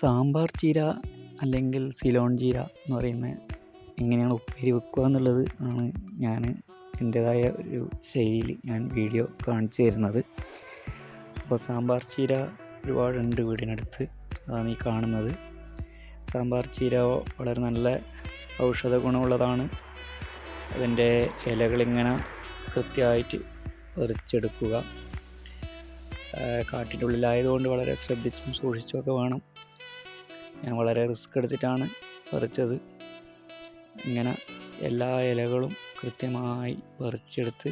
സാമ്പാർ ചീര അല്ലെങ്കിൽ സിലോൺ ചീര എന്ന് പറയുന്ന എങ്ങനെയാണ് ഉപ്പേരി വെക്കുക എന്നുള്ളത് ആണ് ഞാൻ എൻ്റേതായ ഒരു ശൈലിയിൽ ഞാൻ വീഡിയോ കാണിച്ചു തരുന്നത്. അപ്പോൾ സാമ്പാർ ചീര ഒരുപാടുണ്ട് വീടിനടുത്ത്, അതാണ് ഈ കാണുന്നത്. സാമ്പാർ ചീര വളരെ നല്ല ഔഷധ ഗുണമുള്ളതാണ്. അതിൻ്റെ ഇലകളിങ്ങനെ കൃത്യമായിട്ട് പറിച്ചെടുക്കുക. കാട്ടിൻ്റെ ഉള്ളിലായതുകൊണ്ട് വളരെ ശ്രദ്ധിച്ചും സൂക്ഷിച്ചുമൊക്കെ വേണം. ഞാൻ വളരെ റിസ്ക് എടുത്തിട്ടാണ് പറിച്ചത്. ഇങ്ങനെ എല്ലാ ഇലകളും കൃത്യമായി പറിച്ചെടുത്ത്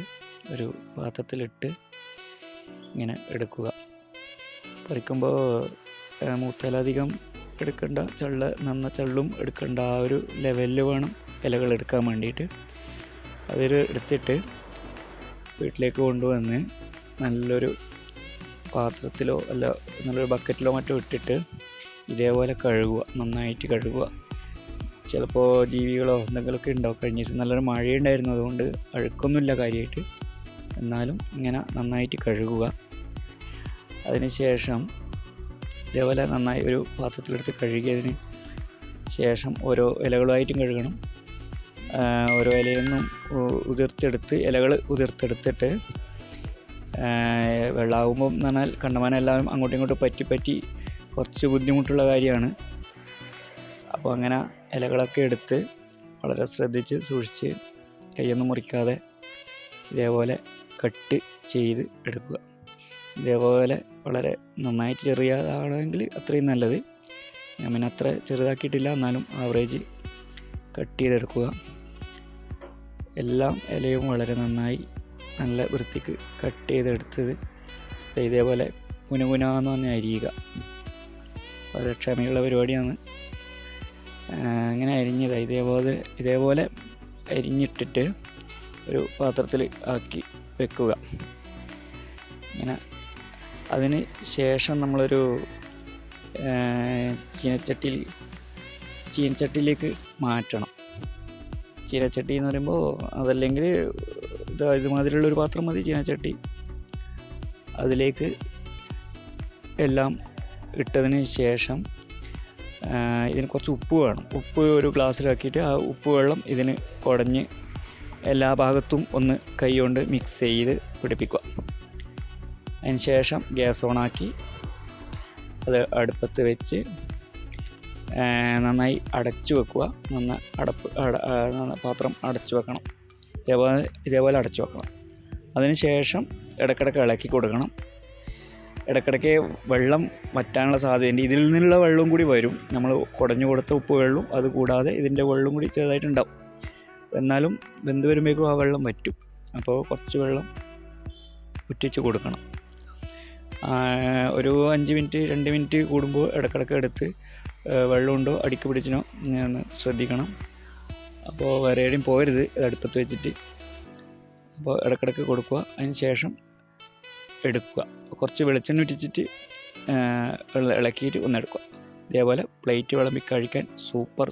ഒരു പാത്രത്തിലിട്ട് ഇങ്ങനെ എടുക്കുക. പറിക്കുമ്പോൾ മൂത്തലധികം എടുക്കേണ്ട, നന്ന ചള്ളും എടുക്കേണ്ട, ആ ഒരു ലെവലിൽ വേണം ഇലകൾ എടുക്കാൻ വേണ്ടിയിട്ട്. അതിൽ എടുത്തിട്ട് വീട്ടിലേക്ക് കൊണ്ടുവന്ന് നല്ലൊരു പാത്രത്തിലോ അല്ല നല്ലൊരു ബക്കറ്റിലോ മറ്റോ ഇട്ടിട്ട് ഇതേപോലെ കഴുകുക, നന്നായിട്ട് കഴുകുക. ചിലപ്പോൾ ജീവികളോ എന്തെങ്കിലുമൊക്കെ ഉണ്ടാവും. കഴിഞ്ഞ ദിവസം നല്ലൊരു മഴയുണ്ടായിരുന്നു, അതുകൊണ്ട് അഴുക്കൊന്നുമില്ല കാര്യമായിട്ട്. എന്നാലും ഇങ്ങനെ നന്നായിട്ട് കഴുകുക. അതിന് ശേഷം ഇതേപോലെ നന്നായി ഒരു പാത്രത്തിലെടുത്ത് കഴുകിയതിന് ശേഷം ഓരോ ഇലകളുമായിട്ടും കഴുകണം. ഓരോ ഇലയിൽ നിന്നും ഇലകൾ ഉതിർത്തെടുത്തിട്ട് വെള്ളമാകുമ്പം എന്ന് പറഞ്ഞാൽ കണ്ടമാനം എല്ലാവരും അങ്ങോട്ടും ഇങ്ങോട്ടും പറ്റി കുറച്ച് ബുദ്ധിമുട്ടുള്ള കാര്യമാണ്. അപ്പോൾ അങ്ങനെ ഇലകളൊക്കെ എടുത്ത് വളരെ ശ്രദ്ധിച്ച് സൂക്ഷിച്ച് കൈയൊന്നും മുറിക്കാതെ ഇതേപോലെ കട്ട് ചെയ്ത് എടുക്കുക. ഇതേപോലെ വളരെ നന്നായിട്ട് ചെറിയതാണെങ്കിൽ അത്രയും നല്ലത്. ഞാൻ പിന്നെ അത്ര ചെറുതാക്കിയിട്ടില്ല, എന്നാലും ആവറേജ് കട്ട് ചെയ്തെടുക്കുക. എല്ലാം ഇലയും വളരെ നന്നായി നല്ല വൃത്തിക്ക് കട്ട് ചെയ്തെടുത്തത് ഇതേപോലെ കുനുകുനാന്ന് പറഞ്ഞ് അരിയുക. വളരെ ക്ഷമയുള്ള പരിപാടിയാണ്. അങ്ങനെ അരിഞ്ഞത് ഇതേപോലെ അരിഞ്ഞിട്ടിട്ട് ഒരു പാത്രത്തിൽ ആക്കി വെക്കുക. ഇങ്ങനെ അതിന് ശേഷം നമ്മളൊരു ചീനച്ചട്ടിയിലേക്ക് മാറ്റണം. ചീനച്ചട്ടി എന്ന് പറയുമ്പോൾ അതല്ലെങ്കിൽ ഇതുമാതിരിയുള്ളൊരു പാത്രം മതി, ചീനച്ചട്ടി. അതിലേക്ക് എല്ലാം ഇട്ടതിന് ശേഷം ഇതിന് കുറച്ച് ഉപ്പ് വേണം. ഉപ്പ് ഒരു ഗ്ലാസ്സിലാക്കിയിട്ട് ആ ഉപ്പ് വെള്ളം ഇതിന് കുടഞ്ഞ് എല്ലാ ഭാഗത്തും ഒന്ന് കൈ കൊണ്ട് മിക്സ് ചെയ്ത് പിടിപ്പിക്കുക. അതിന് ശേഷം ഗ്യാസ് ഓണാക്കി അത് അടുപ്പത്ത് വെച്ച് നന്നായി അടച്ചു വെക്കുക. പാത്രം അടച്ചു വെക്കണം. ഇതേപോലെ അടച്ചു വെക്കണം. അതിന് ശേഷം ഇടയ്ക്കിടയ്ക്ക് ഇളക്കി കൊടുക്കണം. ഇടയ്ക്കിടയ്ക്ക് വെള്ളം വറ്റാനുള്ള സാധ്യതയുണ്ട്. ഇതിൽ നിന്നുള്ള വെള്ളവും കൂടി വരും. നമ്മൾ കുടഞ്ഞു കൊടുത്ത ഉപ്പ് വെള്ളം അതുകൂടാതെ ഇതിൻ്റെ വെള്ളം കൂടി ചെറുതായിട്ടുണ്ടാവും. എന്നാലും വെന്ത് വരുമ്പോഴേക്കും ആ വെള്ളം വറ്റും. അപ്പോൾ കുറച്ച് വെള്ളം ഉറ്റിച്ച് കൊടുക്കണം. ഒരു 5 മിനിറ്റ് 2 മിനിറ്റ് കൂടുമ്പോൾ ഇടയ്ക്കിടയ്ക്ക് എടുത്ത് വെള്ളമുണ്ടോ അടിക്ക് പിടിച്ചിനോ ഒന്ന് ശ്രദ്ധിക്കണം. അപ്പോൾ വേറെ എവിടെയും പോകരുത് അടുപ്പത്ത് വെച്ചിട്ട്. അപ്പോൾ ഇടയ്ക്കിടയ്ക്ക് കൊടുക്കുക. അതിന് ശേഷം എടുക്കുക. കുറച്ച് വെളിച്ചെണ്ണ ഉറ്റിച്ചിട്ട് ഇളക്കിയിട്ട് ഒന്ന് എടുക്കുക. ഇതേപോലെ പ്ലേറ്റ് വിളമ്പി കഴിക്കാൻ സൂപ്പർ.